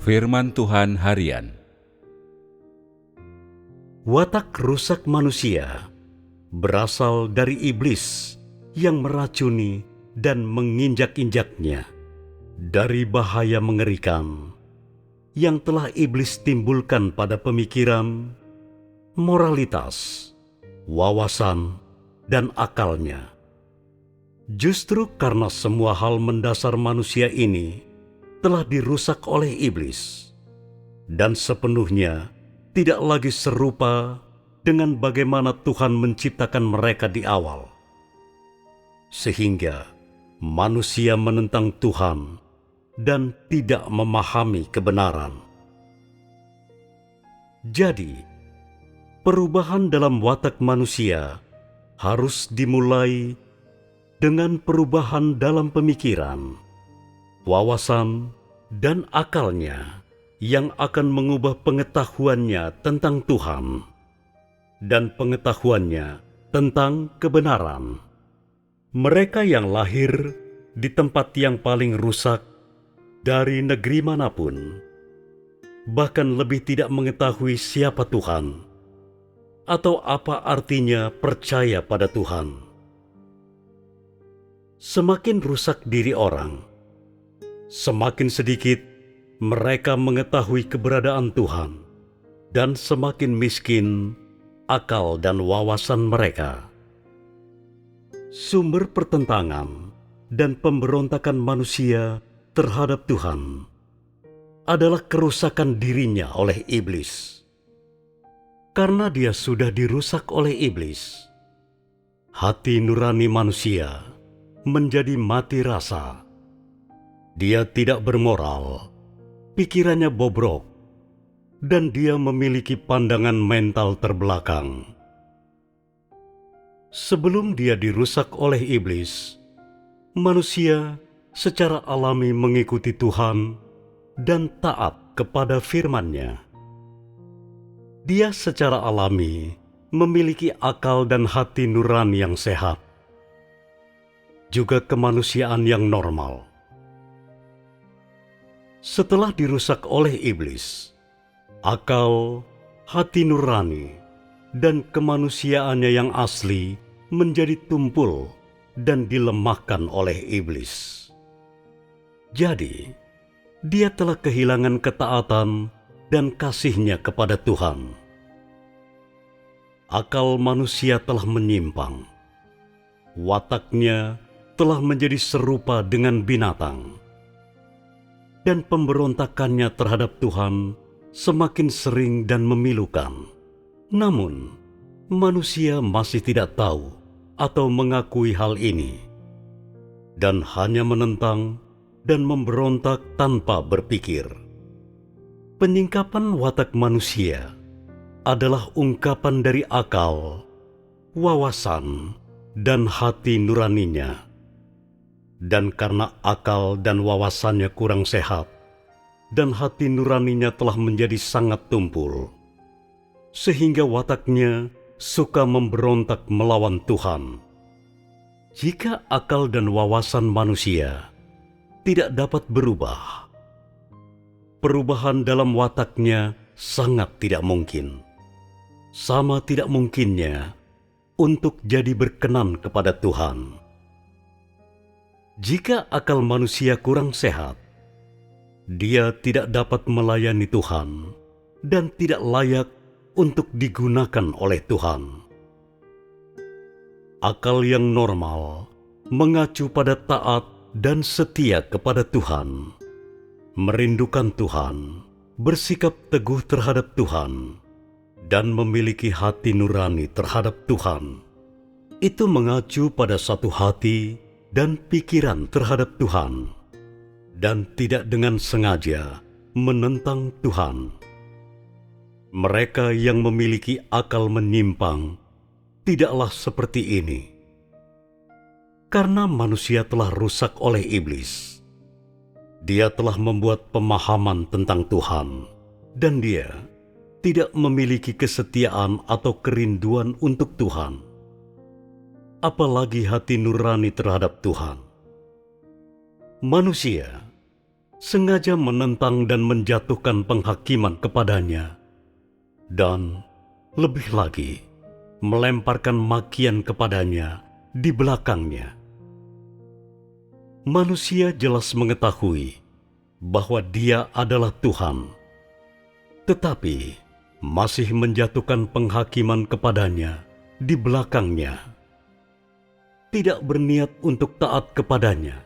Firman Tuhan Harian. Watak rusak manusia berasal dari iblis yang meracuni dan menginjak-injaknya. Dari bahaya mengerikan yang telah iblis timbulkan pada pemikiran, moralitas, wawasan, dan akalnya. Justru karena semua hal mendasar manusia ini telah dirusak oleh iblis dan sepenuhnya tidak lagi serupa dengan bagaimana Tuhan menciptakan mereka di awal. Sehingga manusia menentang Tuhan dan tidak memahami kebenaran. Jadi, perubahan dalam watak manusia harus dimulai dengan perubahan dalam pemikiran, wawasan, dan akalnya yang akan mengubah pengetahuannya tentang Tuhan dan pengetahuannya tentang kebenaran. Mereka yang lahir di tempat yang paling rusak dari negeri manapun, bahkan lebih tidak mengetahui siapa Tuhan atau apa artinya percaya pada Tuhan. Semakin rusak diri orang, semakin sedikit mereka mengetahui keberadaan Tuhan, dan semakin miskin akal dan wawasan mereka. Sumber pertentangan dan pemberontakan manusia terhadap Tuhan adalah kerusakan dirinya oleh iblis. Karena dia sudah dirusak oleh iblis, hati nurani manusia menjadi mati rasa. Dia tidak bermoral, pikirannya bobrok, dan dia memiliki pandangan mental terbelakang. Sebelum dia dirusak oleh iblis, manusia secara alami mengikuti Tuhan dan taat kepada firman-Nya. Dia secara alami memiliki akal dan hati nurani yang sehat, juga kemanusiaan yang normal. Setelah dirusak oleh iblis, akal, hati nurani, dan kemanusiaannya yang asli menjadi tumpul dan dilemahkan oleh iblis. Jadi, dia telah kehilangan ketaatan dan kasihnya kepada Tuhan. Akal manusia telah menyimpang. Wataknya telah menjadi serupa dengan binatang. Dan pemberontakannya terhadap Tuhan semakin sering dan memilukan. Namun, manusia masih tidak tahu atau mengakui hal ini, dan hanya menentang dan memberontak tanpa berpikir. Penyingkapan watak manusia adalah ungkapan dari akal, wawasan, dan hati nuraninya. Dan karena akal dan wawasannya kurang sehat, dan hati nuraninya telah menjadi sangat tumpul, sehingga wataknya suka memberontak melawan Tuhan. Jika akal dan wawasan manusia tidak dapat berubah, perubahan dalam wataknya sangat tidak mungkin. Sama tidak mungkinnya untuk jadi berkenan kepada Tuhan. Jika akal manusia kurang sehat, dia tidak dapat melayani Tuhan dan tidak layak untuk digunakan oleh Tuhan. Akal yang normal mengacu pada taat dan setia kepada Tuhan, merindukan Tuhan, bersikap teguh terhadap Tuhan, dan memiliki hati nurani terhadap Tuhan. Itu mengacu pada satu hati dan pikiran terhadap Tuhan, dan tidak dengan sengaja menentang Tuhan. Mereka yang memiliki akal menyimpang tidaklah seperti ini. Karena manusia telah rusak oleh iblis, dia telah membuat pemahaman tentang Tuhan, dan dia tidak memiliki kesetiaan atau kerinduan untuk Tuhan, apalagi hati nurani terhadap Tuhan. Manusia sengaja menentang dan menjatuhkan penghakiman kepadanya, dan lebih lagi melemparkan makian kepadanya di belakangnya. Manusia jelas mengetahui bahwa Dia adalah Tuhan, tetapi masih menjatuhkan penghakiman kepadanya di belakangnya, tidak berniat untuk taat kepadanya,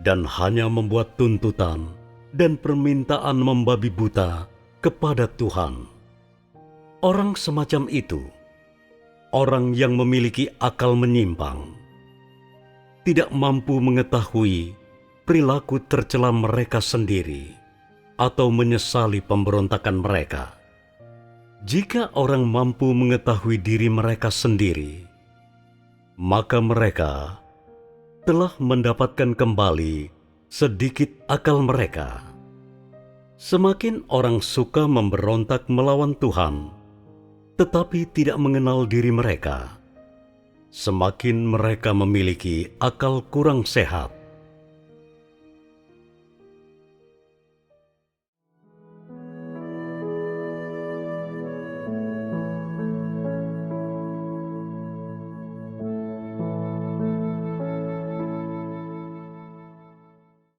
dan hanya membuat tuntutan dan permintaan membabi buta kepada Tuhan. Orang semacam itu, orang yang memiliki akal menyimpang, tidak mampu mengetahui perilaku tercela mereka sendiri atau menyesali pemberontakan mereka. Jika orang mampu mengetahui diri mereka sendiri, maka mereka telah mendapatkan kembali sedikit akal mereka. Semakin orang suka memberontak melawan Tuhan, tetapi tidak mengenal diri mereka, semakin mereka memiliki akal kurang sehat.